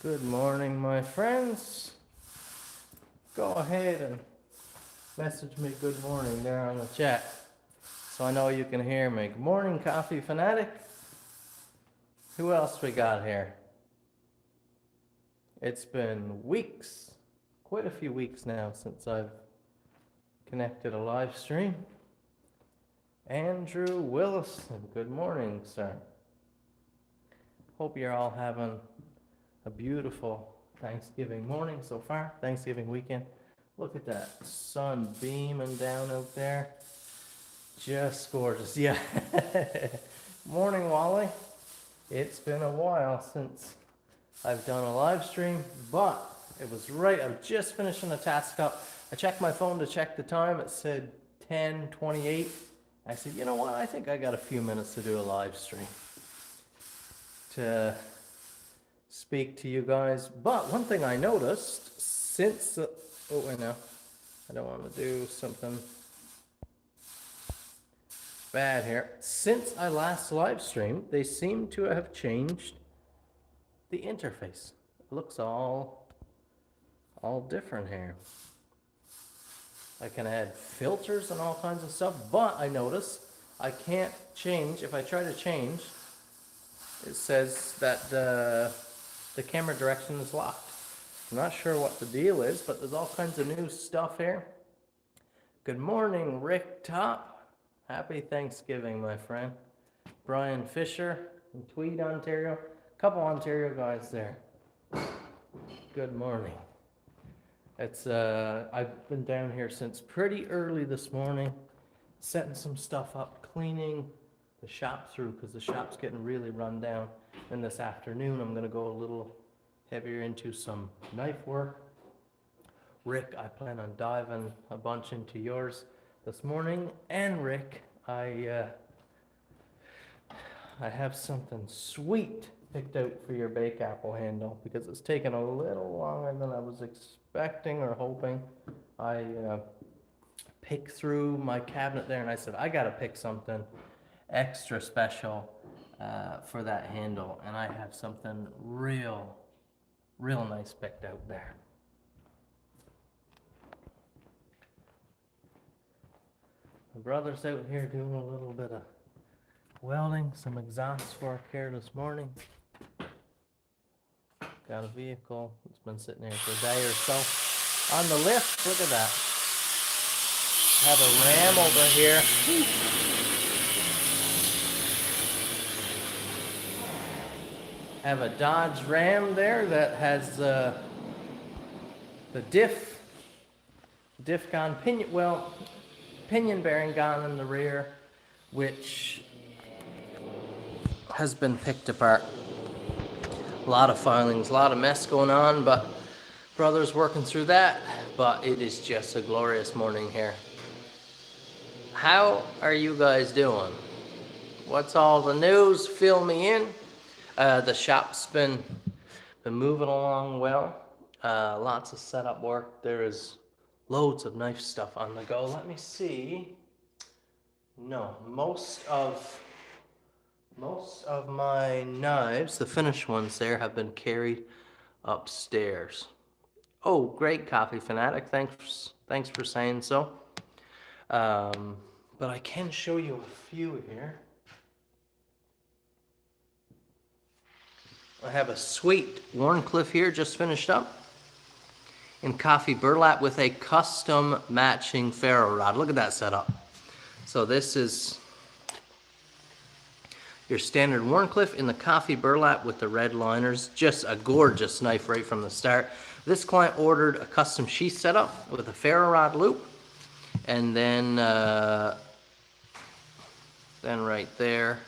Good morning, my friends. Go ahead and message me good morning there on the chat so I know you can hear me. Good morning, Coffee Fanatic. Who else we got here? It's been weeks, quite a few weeks now since I've connected a live stream. Andrew Willison, good morning, sir. Hope you're all having a beautiful Thanksgiving morning so far, Thanksgiving weekend. Look at that sun beaming down out there. Just gorgeous. Yeah. Morning, Wally. It's been a while since I've done a live stream, but it was right. I was just finishing a task up. I checked my phone to check the time. It said 10:28. I said, you know what? I think I got a few minutes to do a live stream to speak to you guys. But one thing I noticed since oh, I know I don't want to do something bad here. Since I last live streamed, they seem to have changed the interface. It looks all different here. I can add filters and all kinds of stuff, but I notice I can't change. If I try to change, it says that the camera direction is locked. I'm not sure what the deal is, but there's all kinds of new stuff here. Good morning, Rick Top. Happy Thanksgiving, my friend. Brian Fisher in Tweed, Ontario. A couple Ontario guys there. Good morning. It's I've been down here since pretty early this morning, setting some stuff up, cleaning the shop through because the shop's getting really run down. And this afternoon I'm going to go a little heavier into some knife work. Rick, I plan on diving a bunch into yours this morning. And Rick, I have something sweet picked out for your bake apple handle because it's taken a little longer than I was expecting or hoping. I picked through my cabinet there and I said, I got to pick something extra special for that handle, and I have something real nice picked out there. My brother's out here doing a little bit of welding, some exhaust work here this morning. Got a vehicle that's been sitting here for a day or so on the lift. Look at that. Have a Ram over here. Have a Dodge Ram there that has the diff gone, pinion bearing gone in the rear, which has been picked apart. A lot of filings, a lot of mess going on, but brother's working through that. But it is just a glorious morning here. How are you guys doing? What's all the news? Fill me in. The shop's been moving along well. Lots of setup work. There is loads of knife stuff on the go. Let me see. No, most of my knives, the finished ones there, have been carried upstairs. Oh, great, Coffee Fanatic. Thanks for saying so. But I can show you a few here. I have a sweet Warncliffe here, just finished up in coffee burlap with a custom matching ferro rod. Look at that setup. So this is your standard Warncliffe in the coffee burlap with the red liners. Just a gorgeous knife right from the start. This client ordered a custom sheath setup with a ferro rod loop, and then right there,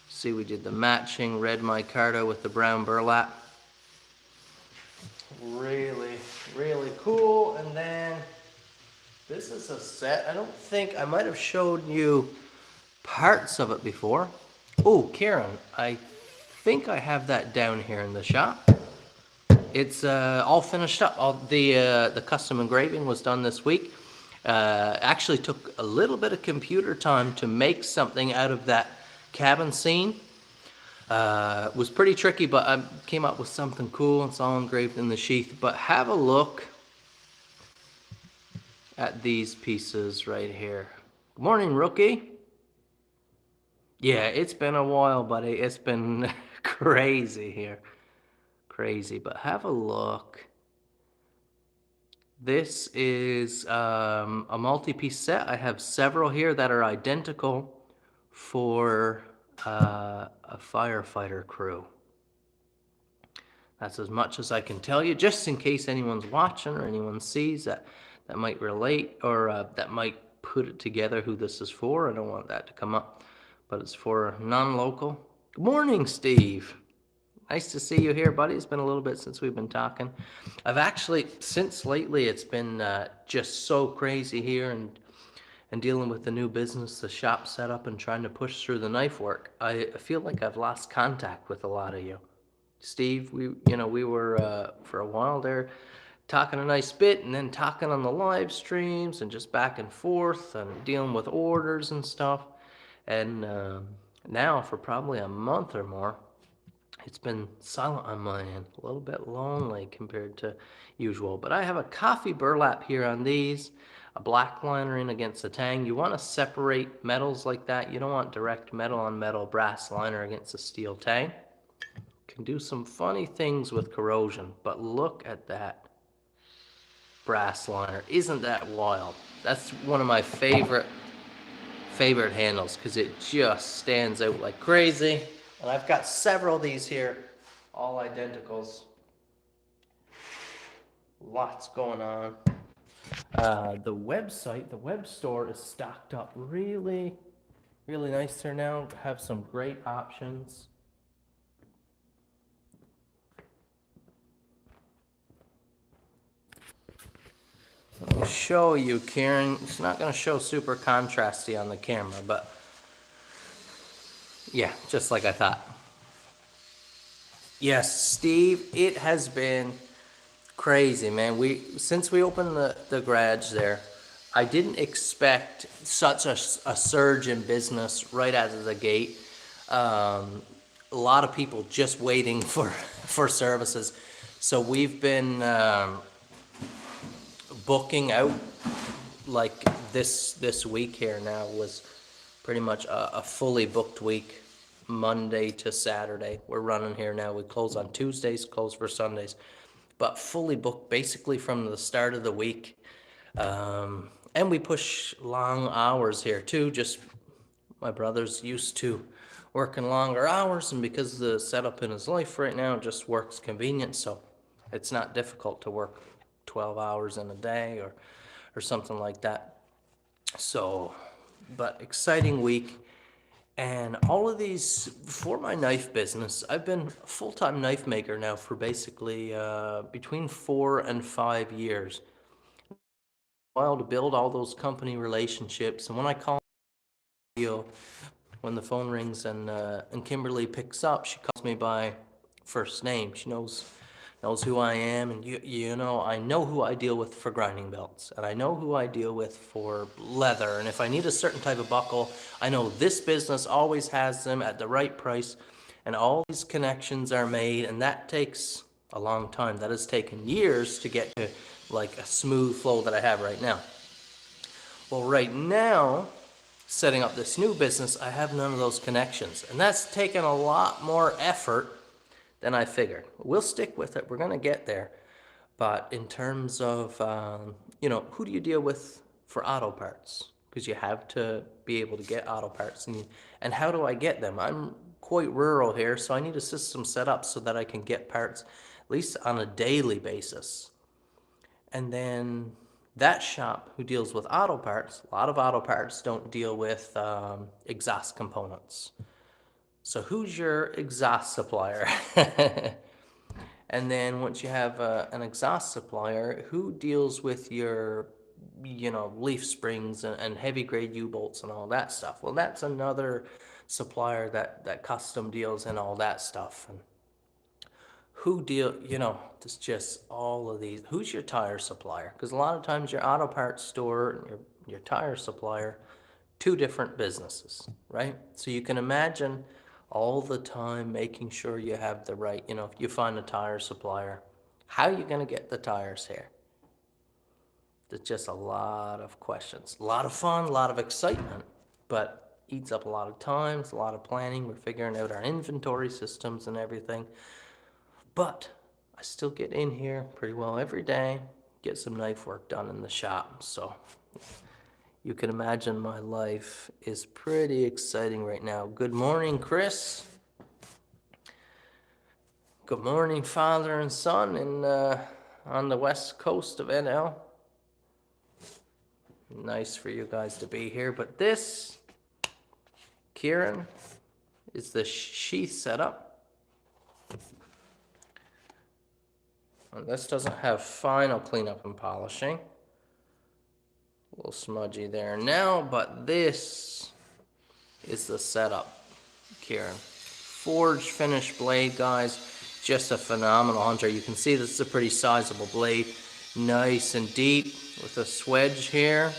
see, we did the matching red micarta with the brown burlap. Really cool. And then this is a set. I don't think I might have showed you parts of it before. Oh, Karen, I think I have that down here in the shop. It's all finished up. All the custom engraving was done this week. Actually took a little bit of computer time to make something out of that cabin scene. Was pretty tricky, but I came up with something cool. It's all engraved in the sheath. But have a look at these pieces right here. Good morning, rookie. Yeah, it's been a while, buddy. It's been crazy here. Crazy, but have a look. This is a multi-piece set. I have several here that are identical for a firefighter crew. That's as much as I can tell you, just in case anyone's watching or anyone sees that might relate or that might put it together who this is for. I don't want that to come up, but it's for non-local. Good morning, Steve. Nice to see you here, buddy. It's been a little bit since we've been talking. I've actually, since lately, it's been just so crazy here and dealing with the new business, the shop setup, and trying to push through the knife work. I feel like I've lost contact with a lot of you. Steve, we were for a while there talking a nice bit and then talking on the live streams and just back and forth and dealing with orders and stuff. And now for probably a month or more, it's been silent on my end, a little bit lonely compared to usual. But I have a coffee burlap here on these, a black liner in against the tang. You want to separate metals like that. You don't want direct metal on metal brass liner against a steel tang. Can do some funny things with corrosion, but look at that brass liner. Isn't that wild? That's one of my favorite handles because it just stands out like crazy. And I've got several of these here, all identicals. Lots going on. The website, the web store is stocked up really, really nice there now. Have some great options. I'll show you, Karen. It's not going to show super contrasty on the camera, but yeah, just like I thought. Yes, Steve, it has been crazy, man. Since we opened the garage there, I didn't expect such a surge in business right out of the gate. A lot of people just waiting for services. So we've been booking out, like this week here now was pretty much a fully booked week, Monday to Saturday. We're running here now. We close on Tuesdays, close for Sundays, but fully booked basically from the start of the week. And we push long hours here too. Just my brother's used to working longer hours, and because the setup in his life right now just works convenient, so it's not difficult to work 12 hours in a day or something like that. So, but exciting week. And all of these, for my knife business, I've been a full-time knife maker now for basically between 4 and 5 years. While to build all those company relationships, and when I call you, when the phone rings and Kimberly picks up, she calls me by first name. She knows who I am, and I know who I deal with for grinding belts, and I know who I deal with for leather. And if I need a certain type of buckle, I know this business always has them at the right price, and all these connections are made, and that takes a long time. That has taken years to get to like a smooth flow that I have right now. Well, right now, setting up this new business, I have none of those connections, and that's taken a lot more effort than I figured. We'll stick with it. We're going to get there. But in terms of, who do you deal with for auto parts? Because you have to be able to get auto parts. And how do I get them? I'm quite rural here, so I need a system set up so that I can get parts at least on a daily basis. And then that shop who deals with auto parts, a lot of auto parts don't deal with exhaust components. So who's your exhaust supplier? And then once you have an exhaust supplier, who deals with your, leaf springs and heavy grade U-bolts and all that stuff? Well, that's another supplier that custom deals in all that stuff. And who it's just all of these. Who's your tire supplier? Because a lot of times your auto parts store and your tire supplier, two different businesses, right? So you can imagine all the time making sure you have the right, if you find a tire supplier, how are you going to get the tires here? There's just a lot of questions. A lot of fun, a lot of excitement, but eats up a lot of time. It's a lot of planning. We're figuring out our inventory systems and everything. But I still get in here pretty well every day, get some knife work done in the shop. So you can imagine my life is pretty exciting right now. Good morning, Chris. Good morning, father and son on the west coast of NL. Nice for you guys to be here. But this, Kieran, is the sheath setup. And this doesn't have final cleanup and polishing. A little smudgy there now, but this is the setup, Kieran. Forged finished blade, guys. Just a phenomenal hunter. You can see this is a pretty sizable blade. Nice and deep with a swedge here.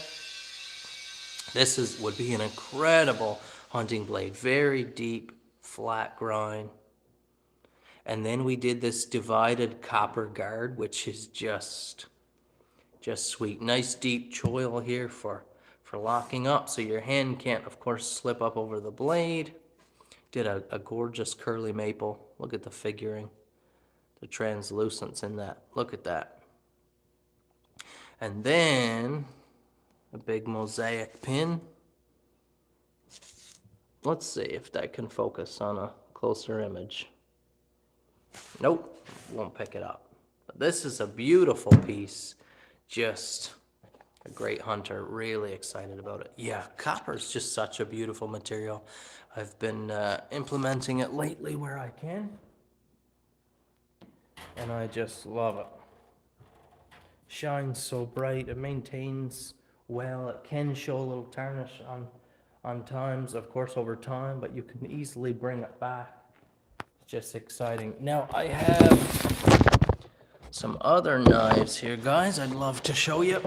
This would be an incredible hunting blade. Very deep, flat grind. And then we did this divided copper guard, which is just sweet. Nice deep choil here for locking up, so your hand can't, of course, slip up over the blade. Did a gorgeous curly maple. Look at the figuring, the translucence in that. Look at that. And then a big mosaic pin. Let's see if that can focus on a closer image. Nope, won't pick it up. But this is a beautiful piece. Just a great hunter. Really excited about it. Yeah, copper is just such a beautiful material. I've been implementing it lately where I can. And I just love it. Shines so bright. It maintains well. It can show a little tarnish on times, of course, over time, but you can easily bring it back. It's just exciting. Now, I have some other knives here, guys, I'd love to show you.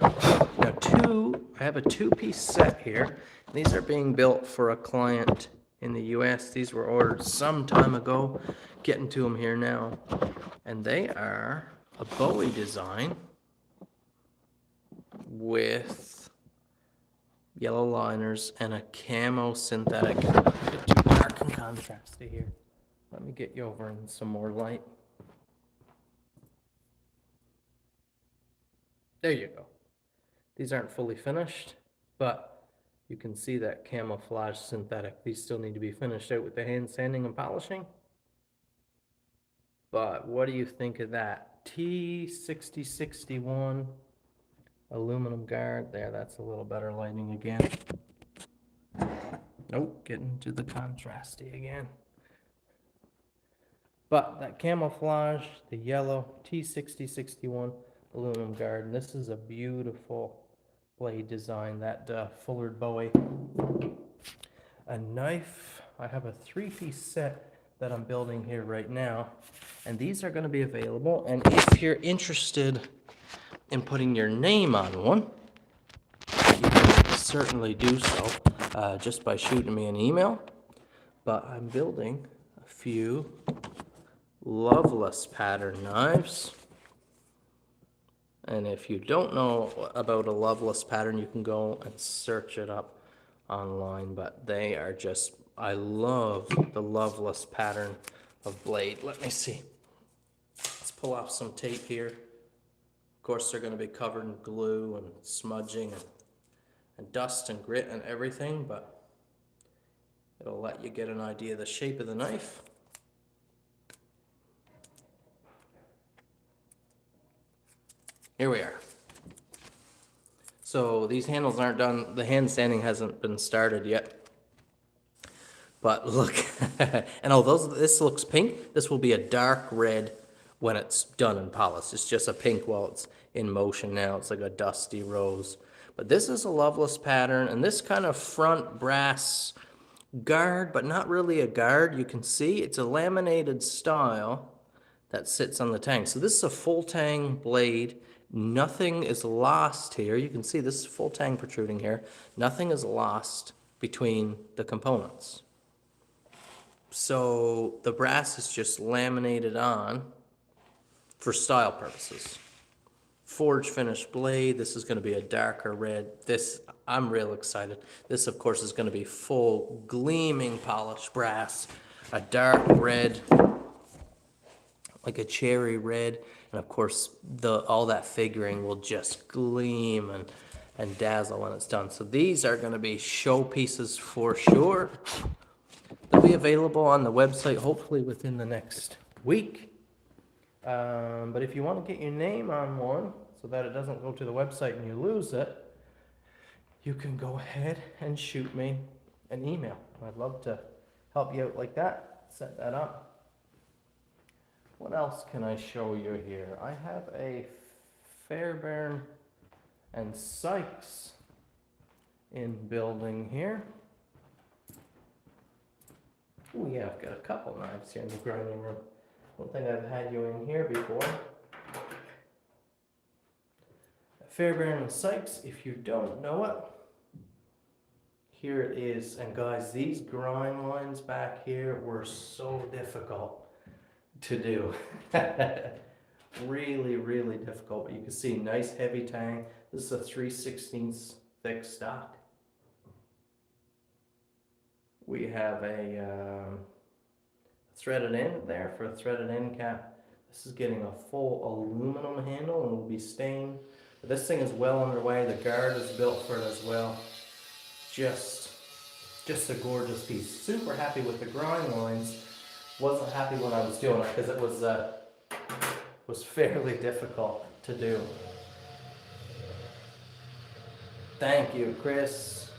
Now, I have a two-piece set here. These are being built for a client in the US. These were ordered some time ago, getting to them here now. And they are a Bowi Design with yellow liners and a camo synthetic. A bit too dark and contrasty here. Let me get you over in some more light. There you go. These aren't fully finished, but you can see that camouflage synthetic. These still need to be finished out with the hand sanding and polishing. But what do you think of that? T6061 aluminum guard. There, that's a little better lighting again. Nope, getting to the contrasty again. But that camouflage, the yellow T6061 aluminum guard, and this is a beautiful blade design, that Fuller Bowie. A knife, I have a three-piece set that I'm building here right now, and these are going to be available, and if you're interested in putting your name on one, you can certainly do so just by shooting me an email. But I'm building a few Loveless Pattern knives. And if you don't know about a Loveless Pattern, you can go and search it up online. But they are just, I love the Loveless Pattern of blade. Let me see. Let's pull off some tape here. Of course, they're going to be covered in glue and smudging and dust and grit and everything, but it'll let you get an idea of the shape of the knife. Here we are. So these handles aren't done. The hand sanding hasn't been started yet. But look, and although this looks pink, this will be a dark red when it's done and polished. It's just a pink while it's in motion now. It's like a dusty rose. But this is a Loveless Pattern, and this kind of front brass guard, but not really a guard. You can see it's a laminated style that sits on the tang. So this is a full tang blade. Nothing is lost here. You can see this is full tang protruding here. Nothing is lost between the components. So the brass is just laminated on for style purposes. Forge finished blade. This is going to be a darker red. This, I'm real excited. This, of course, is going to be full gleaming polished brass. A dark red, like a cherry red. And of course, all that figuring will just gleam and dazzle when it's done. So these are going to be showpieces for sure. They'll be available on the website hopefully within the next week. But if you want to get your name on one so that it doesn't go to the website and you lose it, you can go ahead and shoot me an email. I'd love to help you out like that, set that up. What else can I show you here? I have a Fairbairn and Sykes in building here. Oh yeah, I've got a couple knives here in the grinding room. I don't think I've had you in here before. Fairbairn and Sykes, if you don't know it, here it is. And guys, these grind lines back here were so difficult to do. Really, really difficult. But you can see nice heavy tang. This is a 3/16 thick stock. We have a threaded end there for a threaded end cap. This is getting a full aluminum handle and will be stained. But this thing is well underway. The guard is built for it as well. Just a gorgeous piece. Super happy with the grind lines. Wasn't happy when I was doing it because it was fairly difficult to do. Thank you, Chris.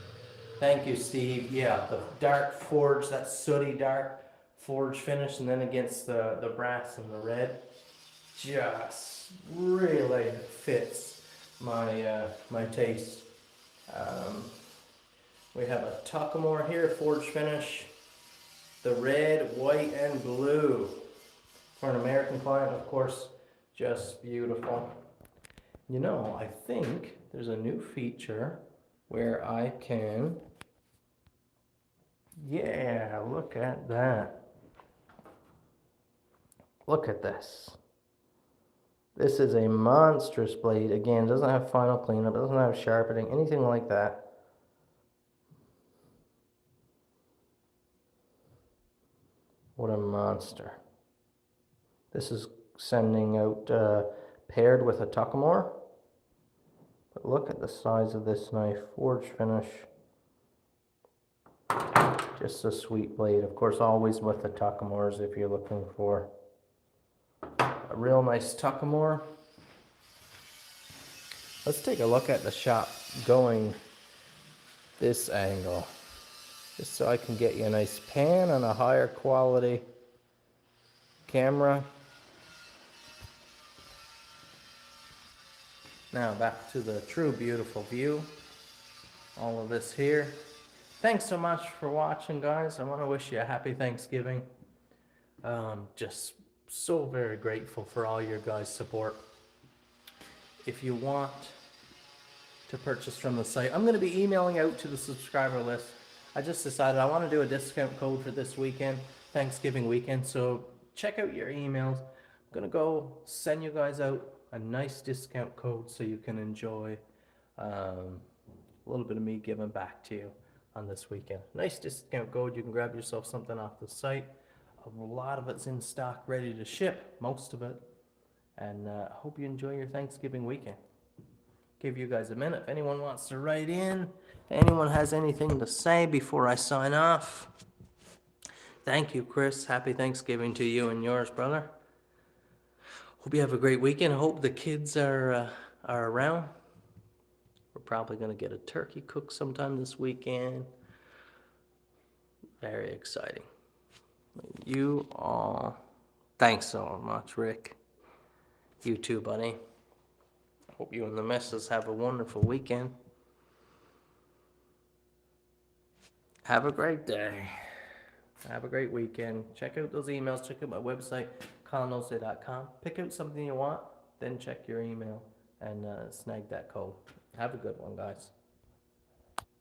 Thank you, Steve. Yeah, the dark forge, that sooty dark forge finish, and then against the brass and the red, just really fits my my taste. We have a Tuckamore here, forge finish, the red, white, and blue for an American client, of course, just beautiful. You know, I think there's a new feature where I can, yeah, look at that. Look at this. This is a monstrous blade. Again, it doesn't have final cleanup, it doesn't have sharpening, anything like that. What a monster. This is sending out paired with a Tuckamore. But look at the size of this knife. Forge finish. Just a sweet blade. Of course, always with the Tuckamores if you're looking for a real nice Tuckamore. Let's take a look at the shop going this angle, just so I can get you a nice pan and a higher quality camera. Now back to the true beautiful view. All of this here. Thanks so much for watching, guys. I want to wish you a happy Thanksgiving. Just so very grateful for all your guys' support. If you want to purchase from the site, I'm going to be emailing out to the subscriber list. I just decided I want to do a discount code for this weekend, Thanksgiving weekend. So check out your emails. I'm going to go send you guys out a nice discount code so you can enjoy a little bit of me giving back to you on this weekend. Nice discount code. You can grab yourself something off the site. A lot of it's in stock, ready to ship, most of it. And I hope you enjoy your Thanksgiving weekend. Give you guys a minute. If anyone wants to write in, if anyone has anything to say before I sign off. Thank you, Chris. Happy Thanksgiving to you and yours, brother. Hope you have a great weekend. Hope the kids are around. We're probably going to get a turkey cooked sometime this weekend. Very exciting. You all, thanks so much, Rick. You too, buddy. Hope you and the missus have a wonderful weekend. Have a great day. Have a great weekend. Check out those emails. Check out my website, colinose.com. Pick out something you want, then check your email and snag that code. Have a good one, guys.